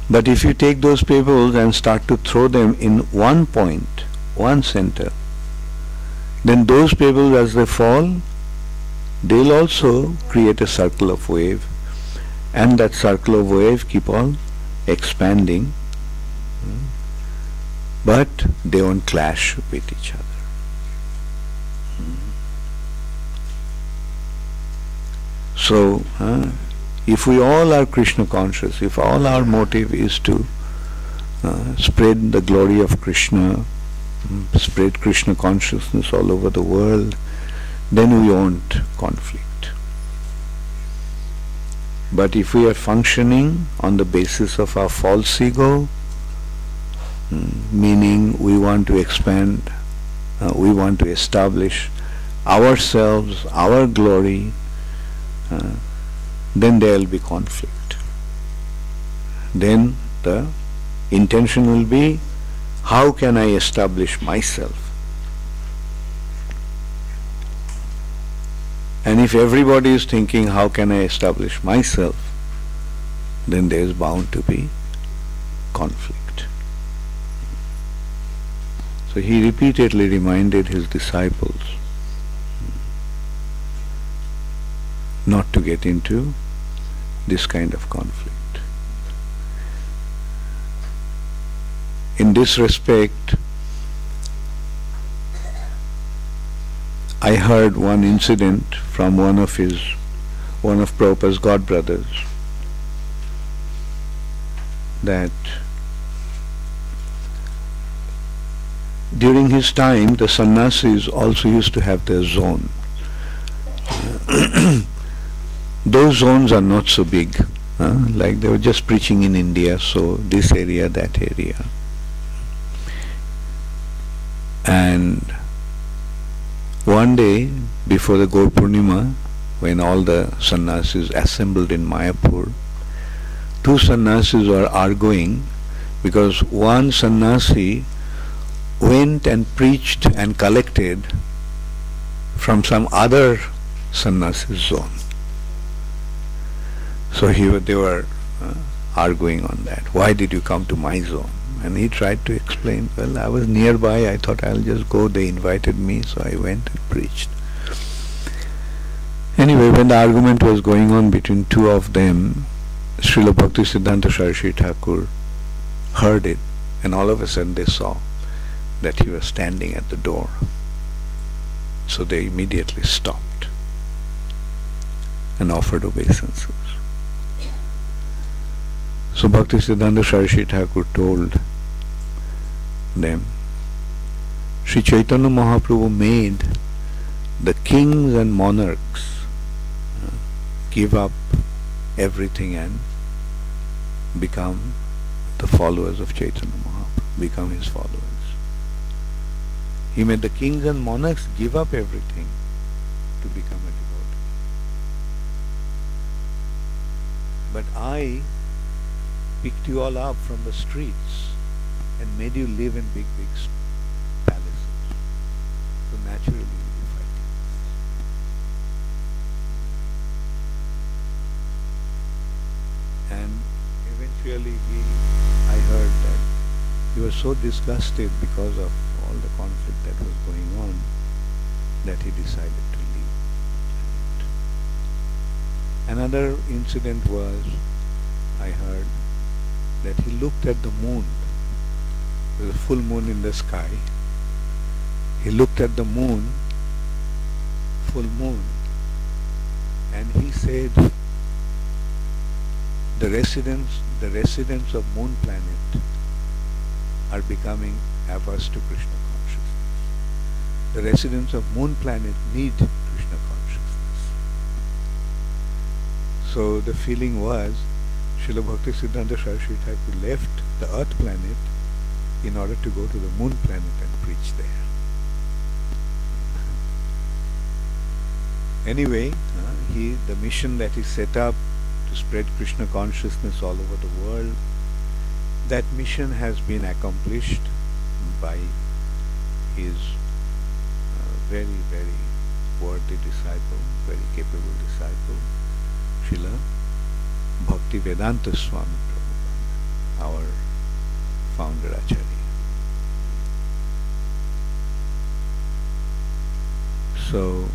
But if you take those pebbles and start to throw them in one point, one center, then those pebbles as they fall, they'll also create a circle of wave, and that circle of wave keep on expanding, but they won't clash with each other. So, if we all are Krishna conscious, if all our motive is to spread the glory of Krishna, spread Krishna consciousness all over the world, then we won't conflict. But if we are functioning on the basis of our false ego, meaning we want to expand, we want to establish ourselves, our glory, then there will be conflict. Then the intention will be, how can I establish myself? And if everybody is thinking, how can I establish myself, then there is bound to be conflict. So he repeatedly reminded his disciples not to get into this kind of conflict. In this respect, I heard one incident from one of Prabhupada's godbrothers, that during his time the sannyasis also used to have their zone. Those zones are not so big, like they were just preaching in India, so this area, that area. And one day before the Gaur Purnima, when all the sannyasis assembled in Mayapur, two sannyasis were arguing because one sannyasi went and preached and collected from some other sannyasi zone. So they were arguing on that. Why did you come to my zone? And he tried to explain, well, I was nearby, I thought I'll just go, they invited me, so I went and preached. Anyway, when the argument was going on between two of them, Srila Bhakti Siddhanta Saraswati Thakur heard it, and all of a sudden they saw that he was standing at the door. So they immediately stopped and offered obeisances. So Bhakti Siddhanta Saraswati Thakur told them, Sri Chaitanya Mahaprabhu made the kings and monarchs give up everything and become the followers of Chaitanya Mahaprabhu, become his followers. He made the kings and monarchs give up everything to become a devotee. But I picked you all up from the streets and made you live in big palaces. So naturally you'll be fighting. And eventually I heard that he was so disgusted because of all the conflict that was going on that he decided to leave the planet. Another incident was, I heard that he looked at the moon. There was a full moon in the sky. He looked at the moon, full moon, and he said, the residents of moon planet are becoming averse to Krishna consciousness. The residents of moon planet need Krishna consciousness. So the feeling was, Srila Bhakti Siddhanta Saraswati Thakur left the earth planet in order to go to the moon planet and preach there. Anyway, the mission that he set up to spread Krishna consciousness all over the world, that mission has been accomplished by his very, very worthy disciple, very capable disciple, Srila Bhakti Vedanta Swami Prabhupada. our founder Acharya. So,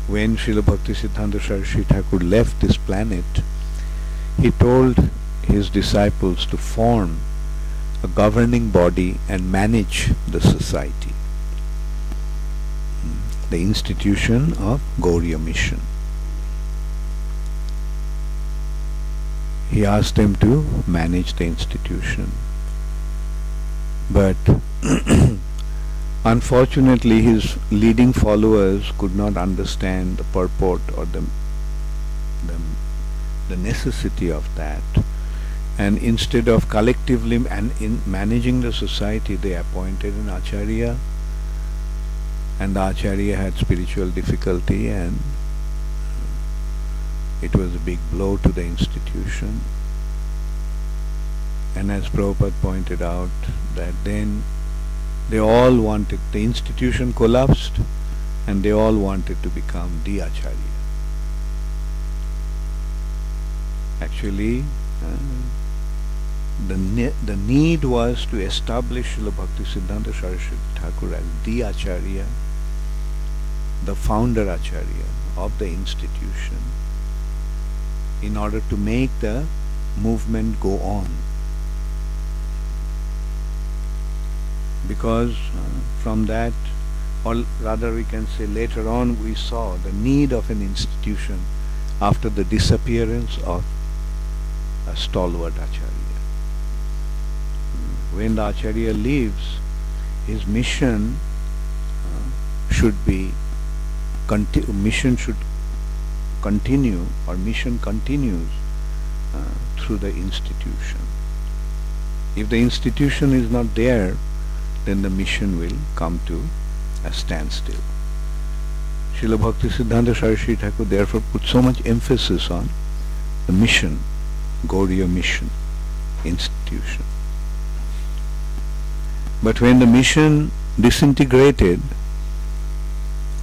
when Srila Bhaktisiddhanta Saraswati Thakur left this planet, he told his disciples to form a governing body and manage the society, the institution of Gauriya Mission. He asked them to manage the institution, but unfortunately his leading followers could not understand the purport or the necessity of that, and instead of collectively in managing the society, they appointed an Acharya, and the Acharya had spiritual difficulty, and it was a big blow to the institution. And as Prabhupada pointed out, that then they all wanted, the institution collapsed, and they all wanted to become the Acharya. Actually, the need was to establish Srila Bhaktisiddhanta Saraswati Thakur as the Acharya, the founder Acharya of the institution, in order to make the movement go on. Because from that, or rather we can say later on, we saw the need of an institution after the disappearance of a stalwart Acharya. When the Acharya leaves, his mission should continue, or mission continues through the institution. If the institution is not there, then the mission will come to a standstill. Srila Bhaktisiddhanta Saraswati Thakur therefore put so much emphasis on the mission, Gauriya Mission institution. But when the mission disintegrated,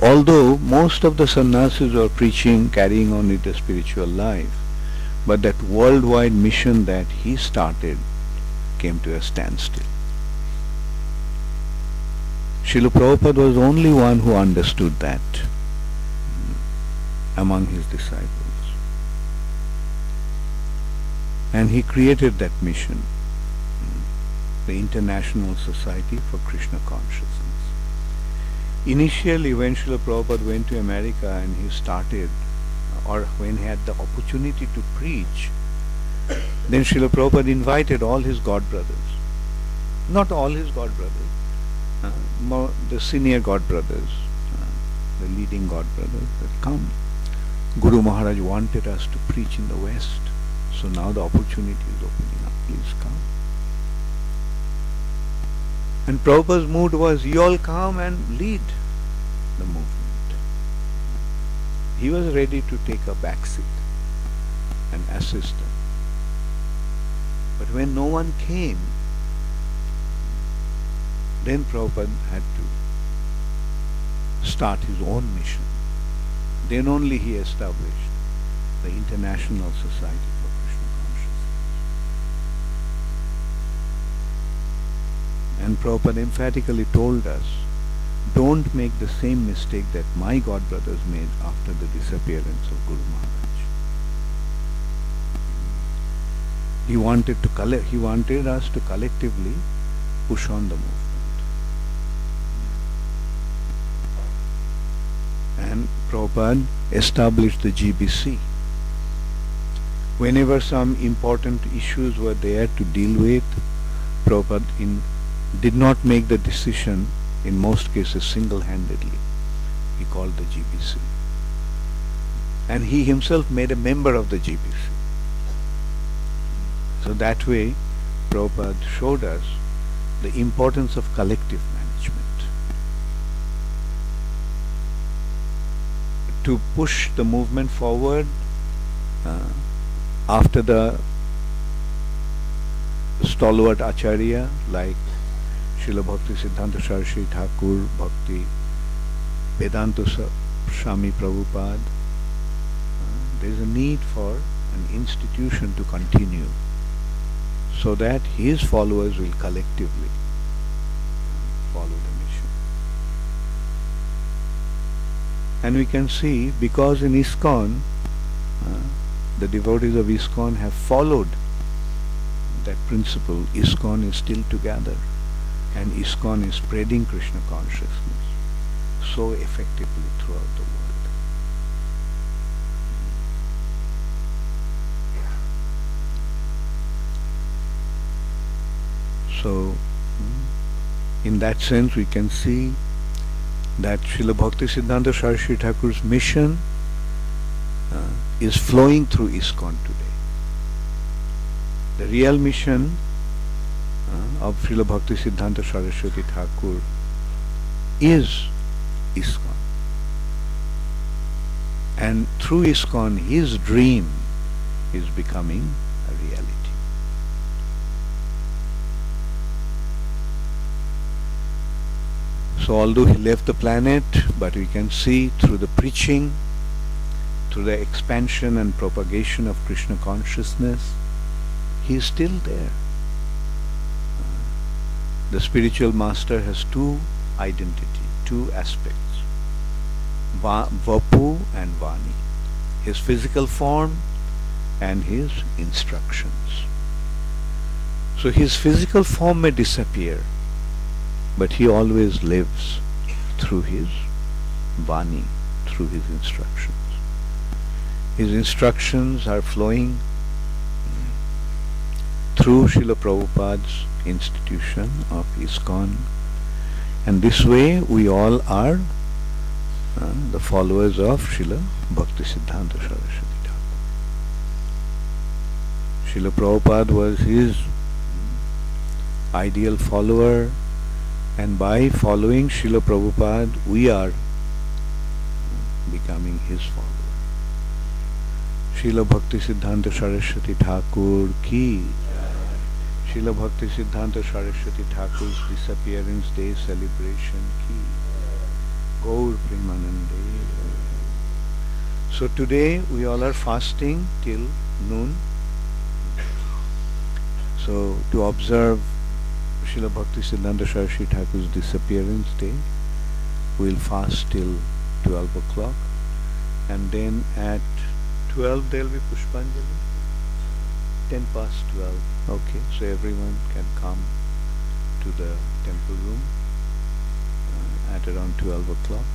although most of the sannyasis were preaching, carrying on with the spiritual life, but that worldwide mission that he started came to a standstill. Srila Prabhupada was the only one who understood that among his disciples. And he created that mission, the International Society for Krishna Consciousness. Initially, when Srila Prabhupada went to America and he started, or when he had the opportunity to preach, then Srila Prabhupada invited all his god brothers. Not all his god brothers, more the senior god brothers, the leading god brothers, that come. Guru Maharaj wanted us to preach in the West, so now the opportunity is opening up, please come. And Prabhupada's mood was, you all come and lead the movement. He was ready to take a back seat and assist them. But when no one came, then Prabhupada had to start his own mission. Then only he established the International Society for Krishna Consciousness. And Prabhupada emphatically told us, don't make the same mistake that my god brothers made after the disappearance of Guru Maharaj. He wanted us to collectively push on the movement. And Prabhupada established the GBC. Whenever some important issues were there to deal with, Prabhupada did not make the decision, in most cases single-handedly. He called the GBC. And he himself made a member of the GBC. So that way, Prabhupada showed us the importance of collective management. To push the movement forward, after the stalwart Acharya like Srila Bhaktisiddhanta Saraswati Thakur, Bhakti, Vedanta Swami Prabhupada, there is a need for an institution to continue. so that his followers will collectively follow the mission. And we can see, because in ISKCON, the devotees of ISKCON have followed that principle, ISKCON is still together, and ISKCON is spreading Krishna consciousness so effectively throughout the world. So, in that sense, we can see that Srila Bhakti Siddhanta Saraswati Thakur's mission is flowing through ISKCON today. The real mission of Srila Bhakti Siddhanta Saraswati Thakur is ISKCON. And through ISKCON, his dream is becoming a reality. So although he left the planet, but we can see through the preaching, through the expansion and propagation of Krishna consciousness, he is still there. The spiritual master has two identity, two aspects, Vapu and Vani, his physical form and his instructions. So his physical form may disappear, but he always lives through his Vani, through his instructions. His instructions are flowing through Srila Prabhupada's institution of ISKCON, and this way we all are the followers of Srila Bhakti Siddhanta Saraswati Thakur. Srila Prabhupada was his ideal follower, and by following Srila Prabhupada, we are becoming his follower. Srila Bhakti Siddhanta Saraswati Thakur ki. Srila Bhakti Siddhanta Saraswati Thakur's disappearance day celebration ki. Gaur Premanande. So today we all are fasting till noon. So to observe Srila Bhakti Siddhanta Saraswati Thakur's disappearance day, we will fast till 12 o'clock, and then at 12 there will be Pushpanjali, 10 past 12. Okay, so everyone can come to the temple room at around 12 o'clock.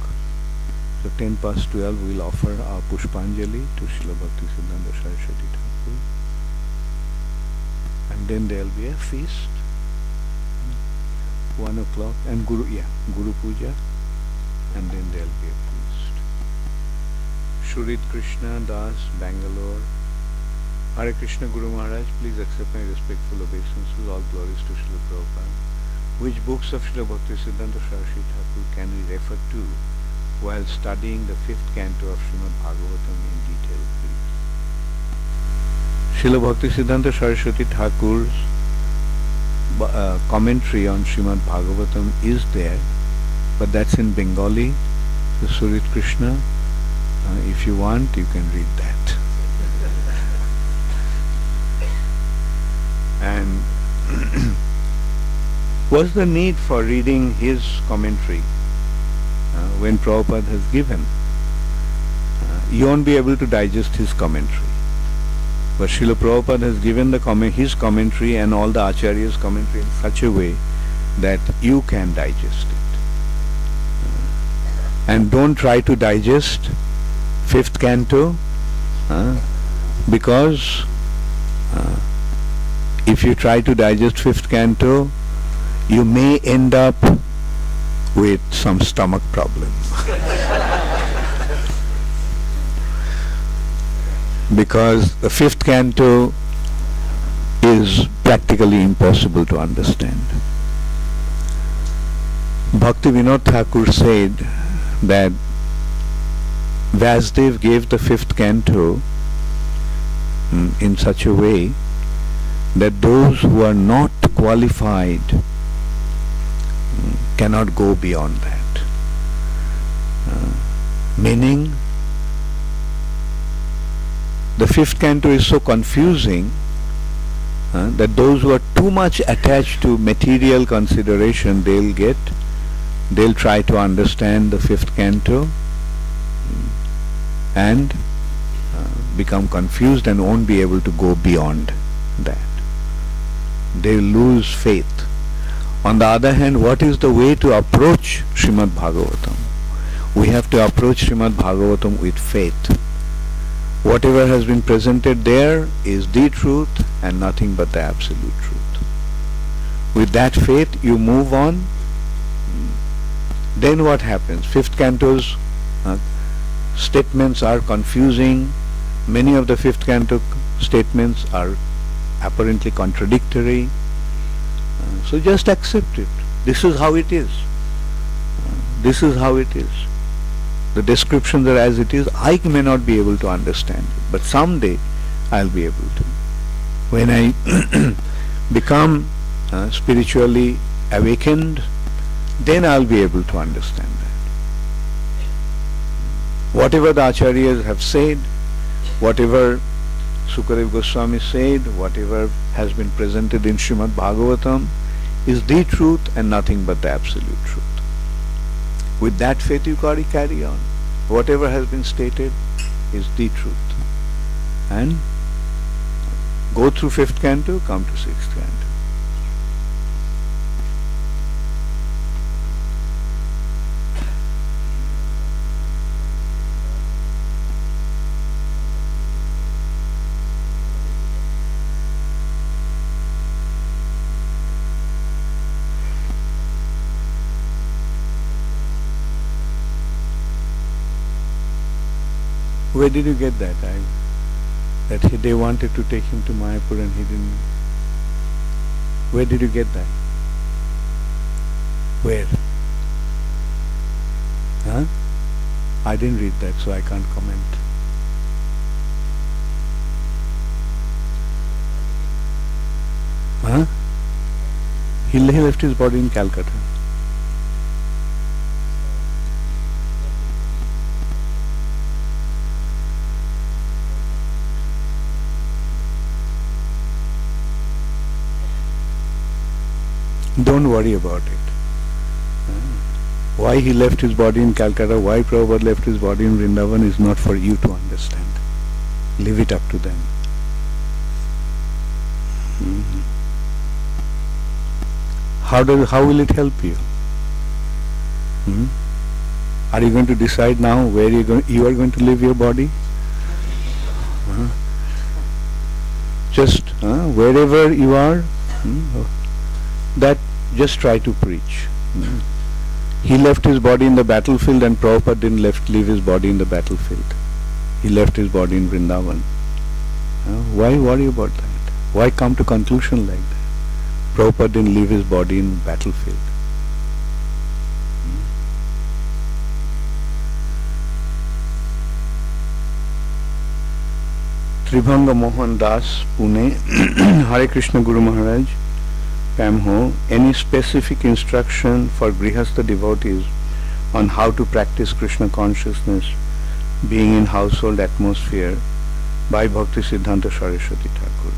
So 10 past 12 we will offer our Pushpanjali to Srila Bhakti Siddhanta Saraswati Thakur, and then there will be a feast, 1 o'clock, and Guru Puja, and then there will be a feast. Shurit Krishna Das, Bangalore. Hare Krishna Guru Maharaj, please accept my respectful obeisances. All glories to Srila Prabhupada. Which books of Srila Bhakti Siddhanta Saraswati Thakur can we refer to while studying the 5th canto of Srimad Bhagavatam in detail, please? Srila Bhakti Siddhanta Saraswati Thakur's commentary on Srimad Bhagavatam is there, but that's in Bengali. So Surit Krishna, if you want, you can read that. And what's the need for reading his commentary when Prabhupada has given? You won't be able to digest his commentary. But Srila Prabhupada has given his commentary and all the Acharya's commentary in such a way that you can digest it. And don't try to digest 5th canto, because if you try to digest 5th canto, you may end up with some stomach problem. Because the 5th canto is practically impossible to understand. Bhakti Vinod Thakur said that Vyasdev gave the 5th canto in such a way that those who are not qualified cannot go beyond that. Meaning, the 5th canto is so confusing that those who are too much attached to material consideration, they'll try to understand the fifth canto and become confused and won't be able to go beyond that. They'll lose faith. On the other hand, what is the way to approach Srimad Bhagavatam? We have to approach Srimad Bhagavatam with faith. Whatever has been presented there is the truth and nothing but the absolute truth. With that faith you move on. Then what happens? Fifth canto's statements are confusing. Many of the fifth canto statements are apparently contradictory. So just accept it. This is how it is. This is how it is. The descriptions are as it is. I may not be able to understand it, but someday I'll be able to. When I become spiritually awakened, then I'll be able to understand that. Whatever the Acharyas have said, whatever Sukadev Goswami said, whatever has been presented in Srimad Bhagavatam is the truth and nothing but the absolute truth. With that faith you got to carry on. Whatever has been stated is the truth. And go through fifth canto, come to sixth canto. Where did you get that? They wanted to take him to Mayapur and he didn't. Where did you get that? Where? Huh? I didn't read that, so I can't comment. Huh? He left his body in Calcutta. Don't worry about it. Why he left his body in Calcutta, why Prabhupada left his body in Vrindavan is not for you to understand. Leave it up to them. How will it help you? Are you going to decide now where you are going to leave your body? Just wherever you are, that just try to preach. He left his body in the battlefield and Prabhupada didn't leave his body in the battlefield. He left his body in Vrindavan. Why worry about that? Why come to conclusion like that? Prabhupada didn't leave his body in battlefield. Tribhanga Mohan Das, Pune. Hare Krishna Guru Maharaj. Pam, any specific instruction for Grihastha devotees on how to practice Krishna consciousness being in household atmosphere by Bhakti Siddhanta Saraswati Thakur?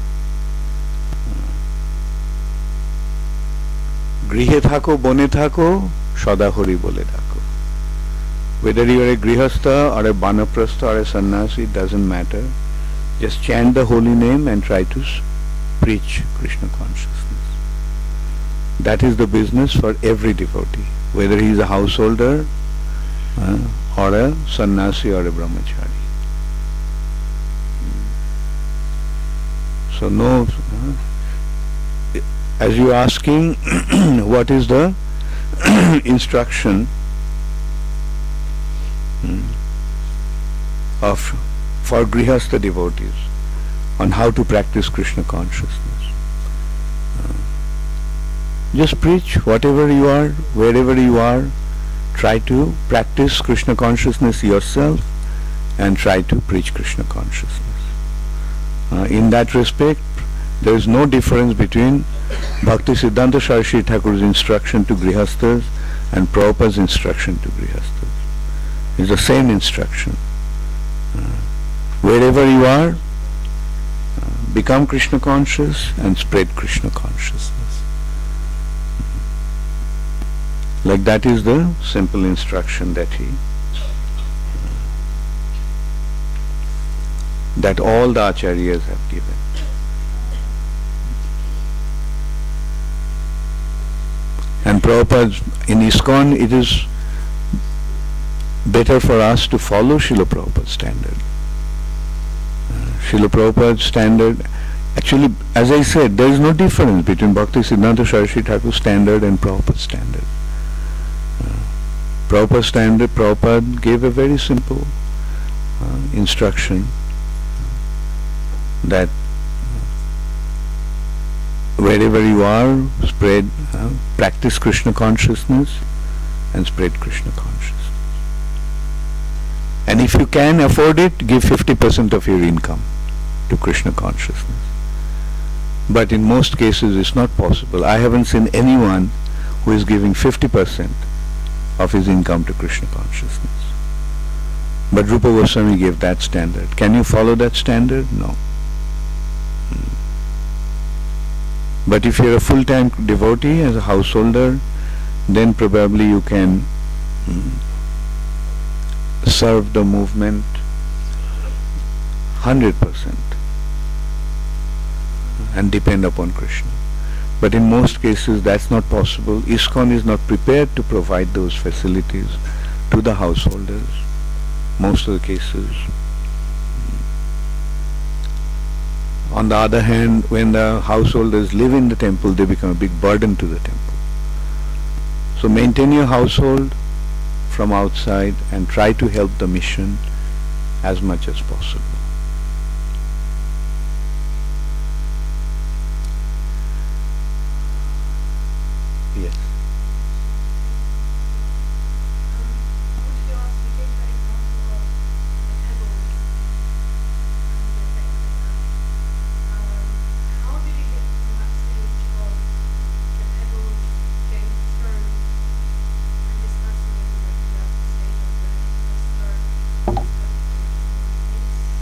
Grihe thako, bone thako, sada hori bole thako. Whether you are a Grihastha or a Banaprastha or a Sannyasi, it doesn't matter. Just chant the holy name and try to preach Krishna consciousness. That is the business for every devotee, whether he is a householder or a sannyasi or a brahmachari. So no, as you are asking, what is the instruction for Grihastha devotees on how to practice Krishna consciousness? Just preach whatever you are, wherever you are. Try to practice Krishna consciousness yourself and try to preach Krishna consciousness. In that respect, there is no difference between Bhakti Siddhanta Saraswati Thakur's instruction to Grihasthas and Prabhupada's instruction to Grihasthas. It's the same instruction. Wherever you are, become Krishna conscious and spread Krishna consciousness. Like that is the simple instruction that all the acharyas have given. And Prabhupada, in ISKCON, it is better for us to follow Srila Prabhupada's standard. Srila Prabhupada's standard, actually, as I said, there is no difference between Bhakti Siddhanta Saraswati Thakur's standard and Prabhupada's standard. Prabhupada's standard, Prabhupada gave a very simple instruction that wherever you are, practice Krishna consciousness and spread Krishna consciousness. And if you can afford it, give 50% of your income to Krishna consciousness. But in most cases it's not possible. I haven't seen anyone who is giving 50% of his income to Krishna consciousness. But Rupa Goswami gave that standard. Can you follow that standard? No. But if you're a full-time devotee as a householder, then probably you can serve the movement 100% and depend upon Krishna. But in most cases that's not possible. ISKCON is not prepared to provide those facilities to the householders. Most of the cases. On the other hand, when the householders live in the temple, they become a big burden to the temple. So maintain your household from outside and try to help the mission as much as possible. Yes.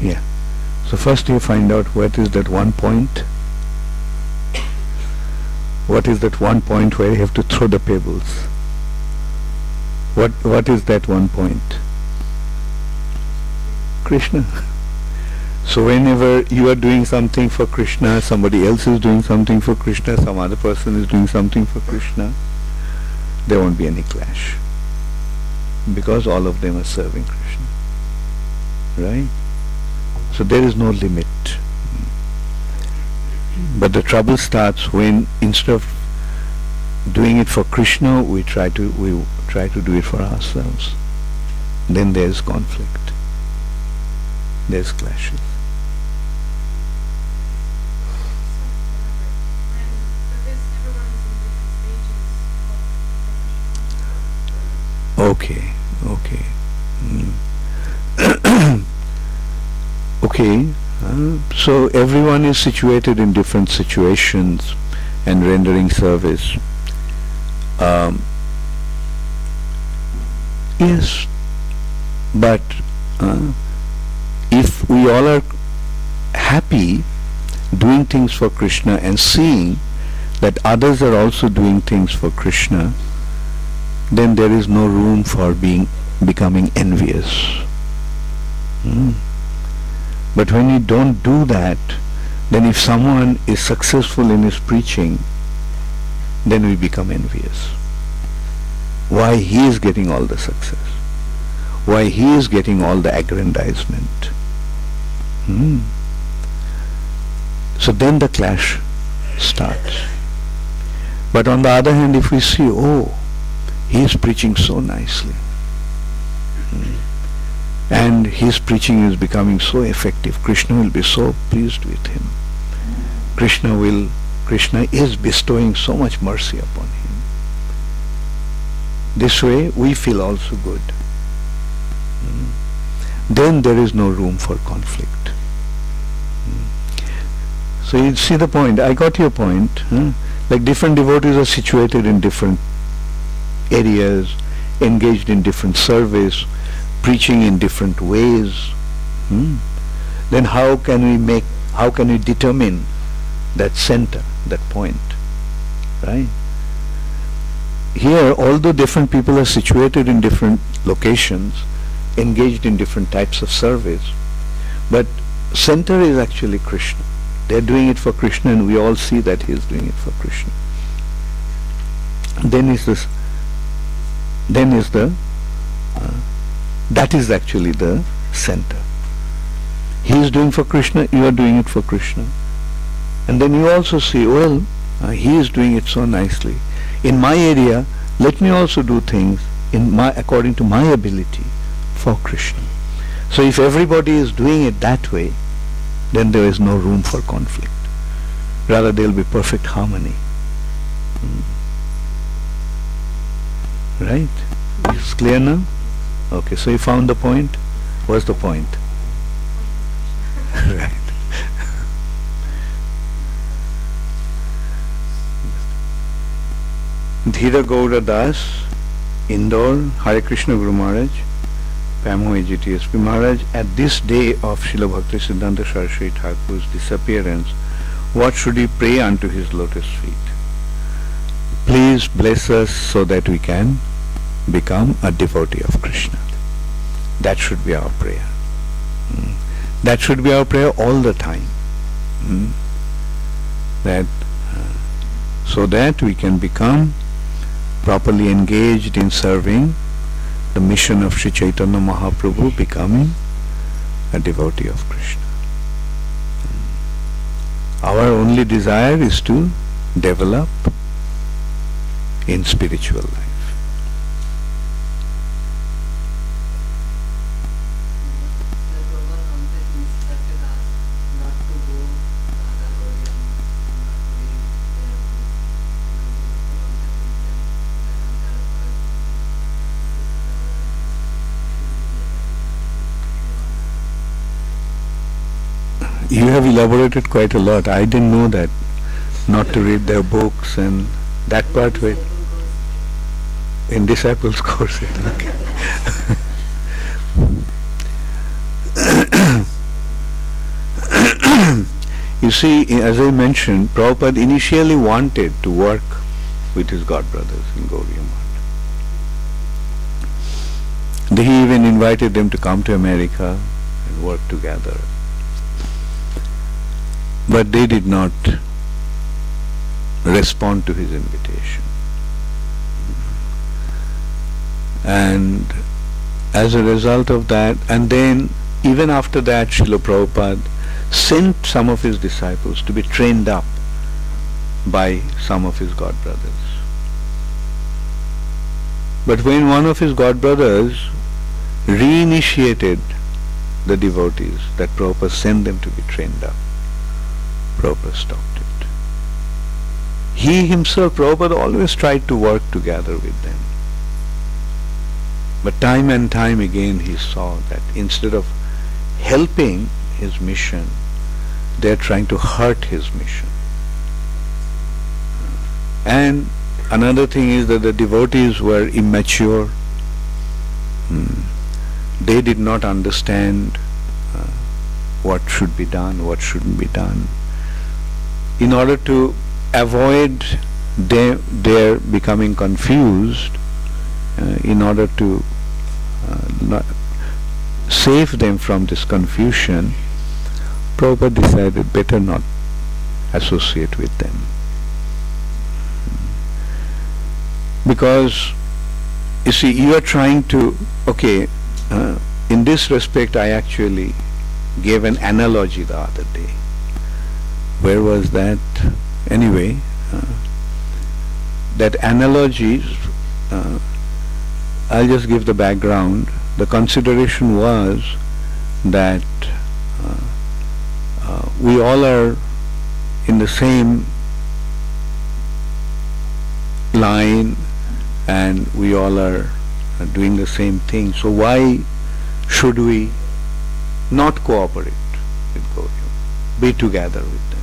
Yeah. So first you find out what is that one point. What is that one point where you have to throw the pebbles? What is that one point? Krishna. So whenever you are doing something for Krishna, somebody else is doing something for Krishna, some other person is doing something for Krishna, there won't be any clash. Because all of them are serving Krishna. Right? So there is no limit. But the trouble starts when instead of doing it for Krishna, we try to do it for ourselves. Then there is conflict. There's clashes. Okay. Okay, so everyone is situated in different situations and rendering service. Yes, but if we all are happy doing things for Krishna and seeing that others are also doing things for Krishna, then there is no room for becoming envious. But when you don't do that, then if someone is successful in his preaching, then we become envious. Why he is getting all the success? Why he is getting all the aggrandizement? So then the clash starts. But on the other hand, if we see, oh, he is preaching so nicely, and his preaching is becoming so effective, Krishna will be so pleased with him. Krishna is bestowing so much mercy upon him. This way we feel also good. Then there is no room for conflict. So you see the point. I got your point. Like different devotees are situated in different areas, engaged in different service, preaching in different ways. Then how how can we determine that center, that point, right? Here, although different people are situated in different locations, engaged in different types of service, but center is actually Krishna. They're doing it for Krishna, and we all see that he is doing it for Krishna. That is actually the center. He is doing for Krishna, you are doing it for Krishna. And then you also see, well, he is doing it so nicely. In my area, let me also do things according to my ability for Krishna. So if everybody is doing it that way, then there is no room for conflict. Rather, there will be perfect harmony. Right? It's clear now? Okay, so you found the point? What's the point? Right. Dhira Gaura Das, Indore, Hare Krishna Guru Maharaj, Pamo AGTSP Maharaj, at this day of Srila Bhakti Siddhanta Saraswati Thakur's disappearance, what should we pray unto his lotus feet? Please bless us so that we can become a devotee of Krishna. That should be our prayer. That should be our prayer all the time. So that we can become properly engaged in serving the mission of Sri Chaitanya Mahaprabhu, becoming a devotee of Krishna. Our only desire is to develop in spiritual life. You have elaborated quite a lot. I didn't know that. Not to read their books and that part with in disciples' course. Okay. You see, as I mentioned, Prabhupada initially wanted to work with his godbrothers in Gaudiya Math. He even invited them to come to America and work together. But they did not respond to his invitation. And as a result of that, and then even after that, Srila Prabhupada sent some of his disciples to be trained up by some of his godbrothers. But when one of his godbrothers reinitiated the devotees that Prabhupada sent them to be trained up, Prabhupada stopped it. He himself, Prabhupada, always tried to work together with them. But time and time again he saw that instead of helping his mission, they are trying to hurt his mission. And another thing is that the devotees were immature. They did not understand what should be done, what shouldn't be done. In order to avoid their becoming confused, in order to save them from this confusion, Prabhupada decided better not associate with them. Because, you see, you are trying to, in this respect I actually gave an analogy the other day. Where was that? Anyway, that analogy, I'll just give the background. The consideration was that we all are in the same line and we all are doing the same thing. So why should we not cooperate with Gaudiya? Be together with them.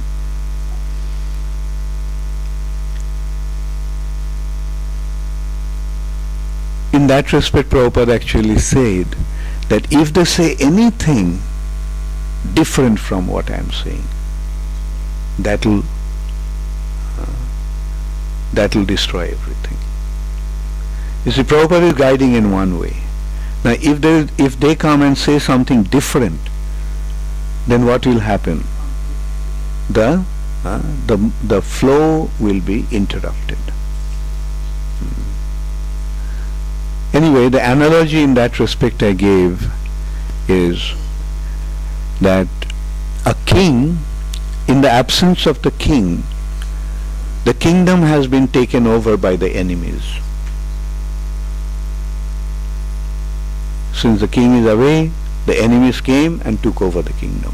In that respect, Prabhupada actually said that if they say anything different from what I am saying, that'll destroy everything. You see, Prabhupada is guiding in one way. Now, if they come and say something different, then what will happen? The flow will be interrupted. Anyway, the analogy in that respect I gave is that a king, in the absence of the king, the kingdom has been taken over by the enemies. Since the king is away, the enemies came and took over the kingdom.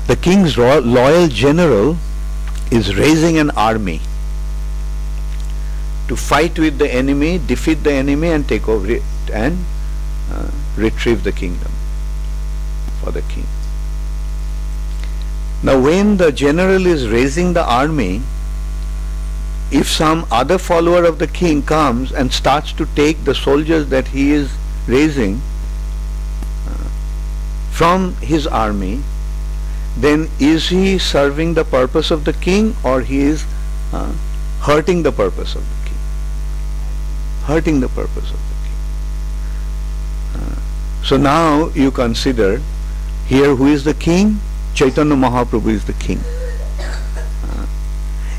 The king's loyal general is raising an army to fight with the enemy, defeat the enemy, and take over it and retrieve the kingdom for the king. Now, when the general is raising the army, if some other follower of the king comes and starts to take the soldiers that he is raising from his army, then is he serving the purpose of the king, or he is hurting the purpose of the king? Hurting the purpose of the king. So now you consider here, who is the king? Chaitanya Mahaprabhu is the king.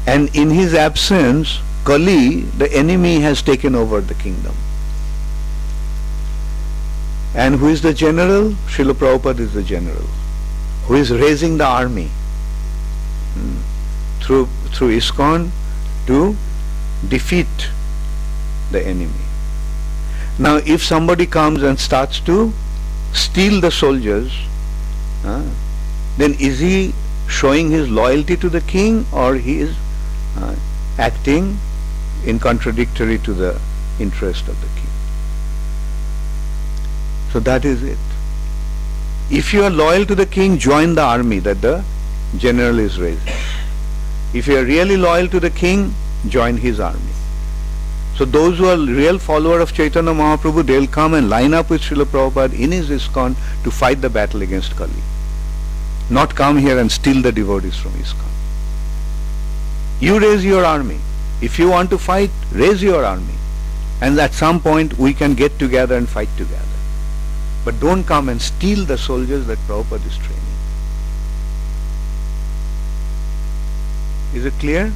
And in his absence, Kali, the enemy, has taken over the kingdom. And who is the general? Srila Prabhupada is the general, who is raising the army through ISKCON to defeat the enemy. Now, if somebody comes and starts to steal the soldiers, then is he showing his loyalty to the king, or he is acting in contradictory to the interest of the king? So that is it. If you are loyal to the king, join the army that the general is raising. If you are really loyal to the king, join his army. So those who are real follower of Chaitanya Mahaprabhu, they will come and line up with Srila Prabhupada in his ISKCON to fight the battle against Kali. Not come here and steal the devotees from ISKCON. You raise your army. If you want to fight, raise your army. And at some point we can get together and fight together. But don't come and steal the soldiers that Prabhupada is training. Is it clear?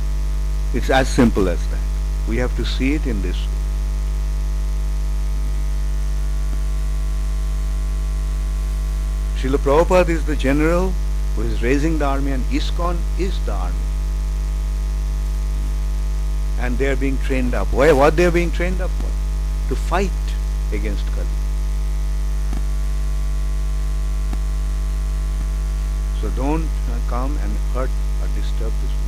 It's as simple as that. We have to see it in this way. Srila Prabhupada is the general who is raising the army, and ISKCON is the army. And they are being trained up. Why? What they are being trained up for? To fight against Kali. So don't come and hurt or disturb this movement.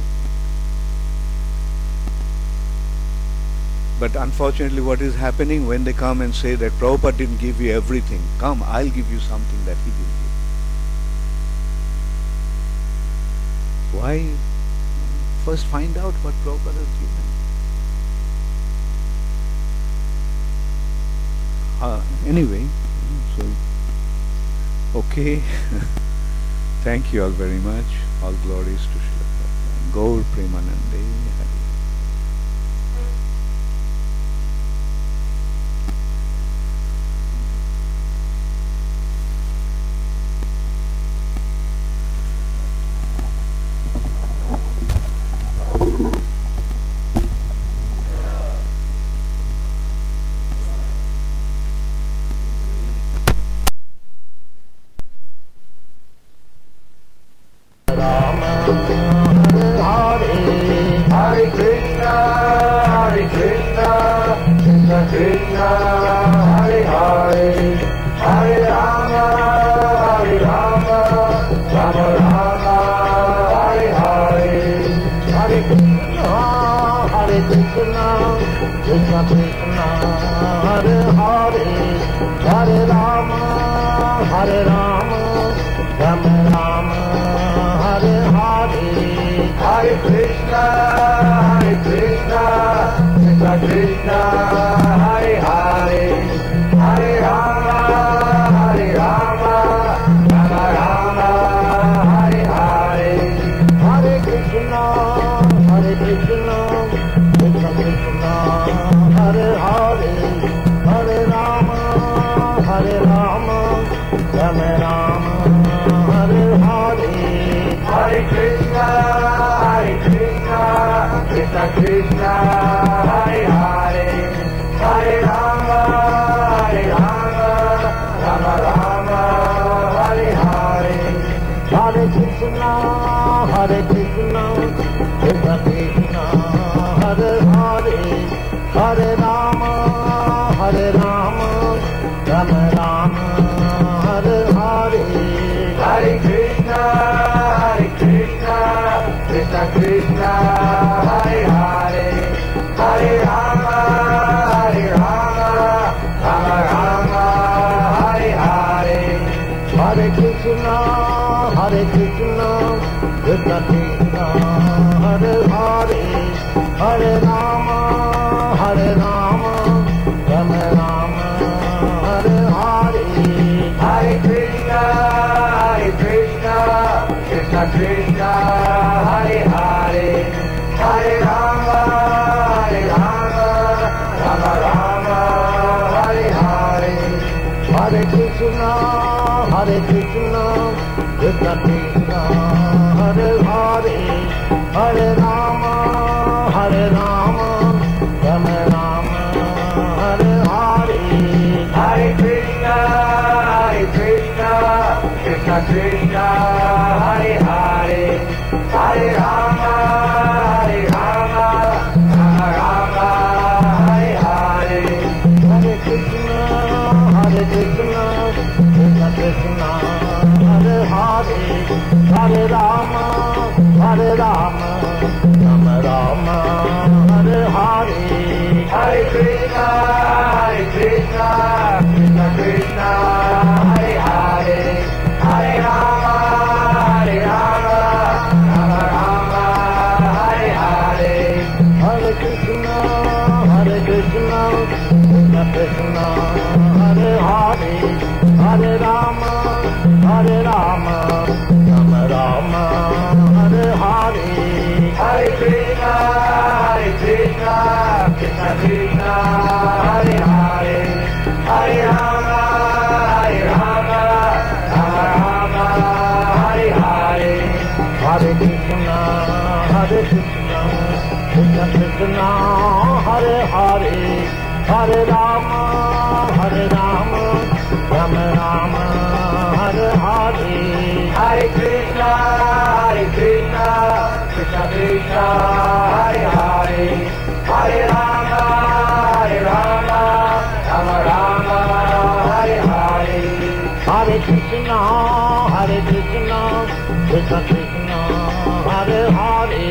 But unfortunately, what is happening when they come and say that Prabhupada didn't give you everything, come, I'll give you something that he didn't give. Why? First find out what Prabhupada has given. Anyway, so okay. Thank you all very much. All glories to Srila Prabhupada. Gaur Premanande. Hare Hare Krishna, Krishna Krishna, Hare Hare, Hare Rama, Rama Rama, Hare Hare. Hare Krishna, Krishna Krishna, Hare Hare, Hare Rama, Rama Rama, Hare Hare. Hare Krishna, Krishna Krishna, Hare Hare, Hare Rama, Rama Rama, Hare Hare. Hare Krishna, Krishna Krishna, Hare Hare, Hare Rama, Rama Rama, Hare Hare. Hare Krishna, Krishna Krishna, Hare Hare, Hare Rama, Rama Rama, Hare Hare. Hare Krishna, Krishna Krishna, Hare Hare, Hare Rama, Rama Rama, Hare Hare. Hare Krishna, Krishna Krishna, Hare Hare, Hare Rama, Rama Rama, Hare Hare. Hare Krishna, Krishna Krishna, Hare Hare, Hare Rama, Rama Rama, Hare Hare. Hare Krishna, Krishna Krishna, Hare Hare, Hare Rama, Rama Rama, Hare Hare. Hare Krishna, Krishna Krishna, Hare Hare, Hare Rama, Rama Rama, Hare Hare. Hare Krishna, Krishna Krishna, Hare Hare, Hare Rama, Rama Rama, Hare Hare. Hare Krishna, Krishna Krishna, Hare Hare, Hare Rama, Rama Rama, Hare Hare. Hare Krishna, Krishna Krishna, Hare Hare, Hare Rama, Rama Rama, Hare Hare. Hare Krishna, Krishna Krishna, Hare Hare, Hare Rama, Rama Rama, Hare Hare. Hare Krishna, Krishna Krishna, Hare Hare,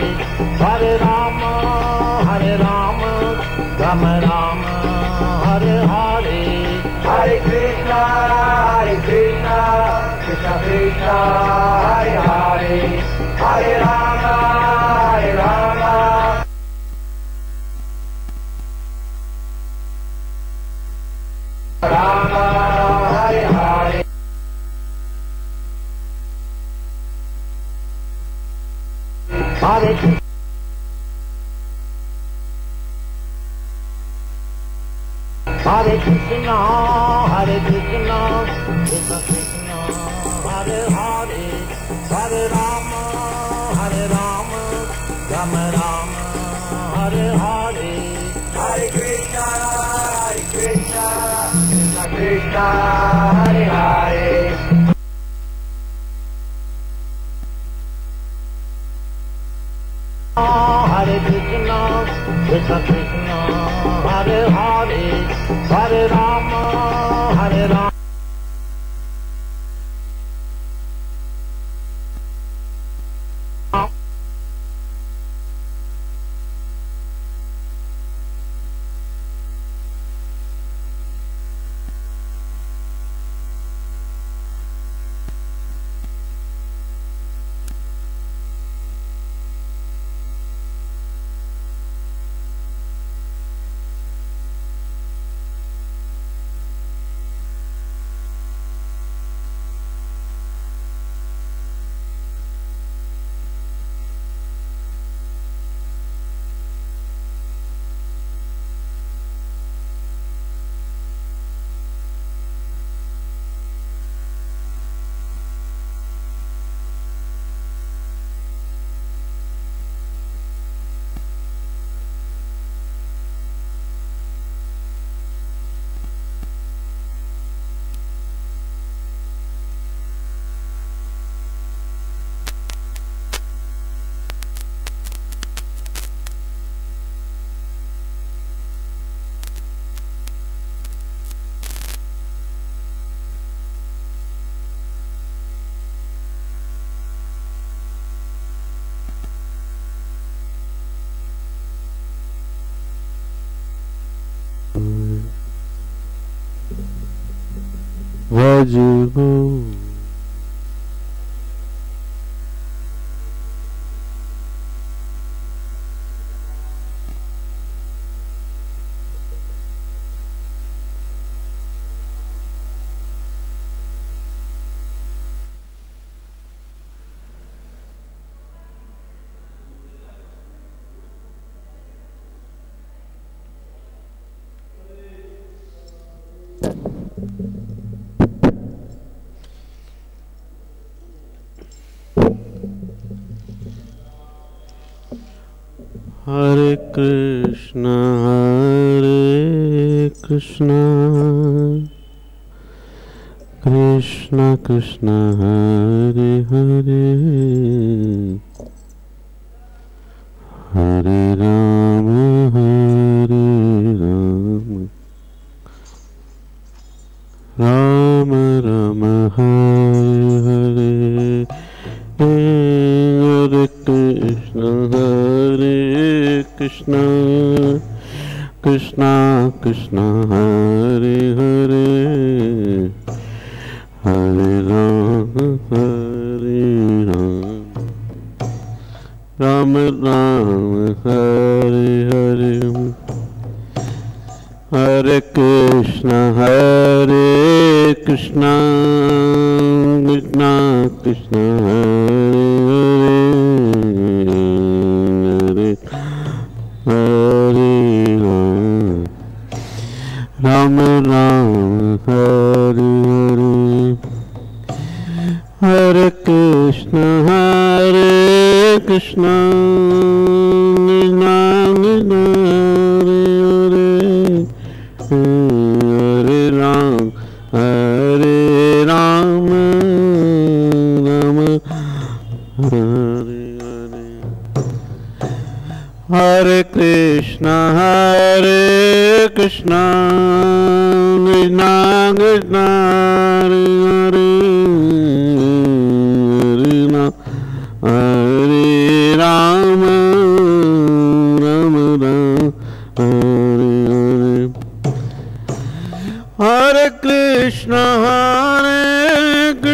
Hare Rama, Rama Rama, Hare Hare. Hare Krishna, Krishna Krishna, Hare Hare, Hare Rama, Rama, Hare Hare. Hare Krishna, Krishna Krishna, Hare Hare, Hare Rama, Rama Rama, Hare Hare. Hare Krishna, Krishna Krishna, Hare Hare. Hare Krishna, Krishna, Hare Hare, Hare Rama, Rama. Vajgo. Hare Krishna, Krishna Krishna, Hare Hare, Hare Rama, Rama Rama, Hare Hare. Hare Krishna, Krishna Krishna, Hare Hare, Hare Rama, Rama Rama, Hare Hare. Hare Krishna, Krishna Krishna, Hare Rama Rama, Hare Hare. Hare Krishna, Krishna Hare Rama, Hare Rama, Rama Hare Hare. Hare Krishna, Krishna Krishna, Hare Hare, Hare Rama, Rama Rama, Hare Hare. Hare Krishna, Krishna.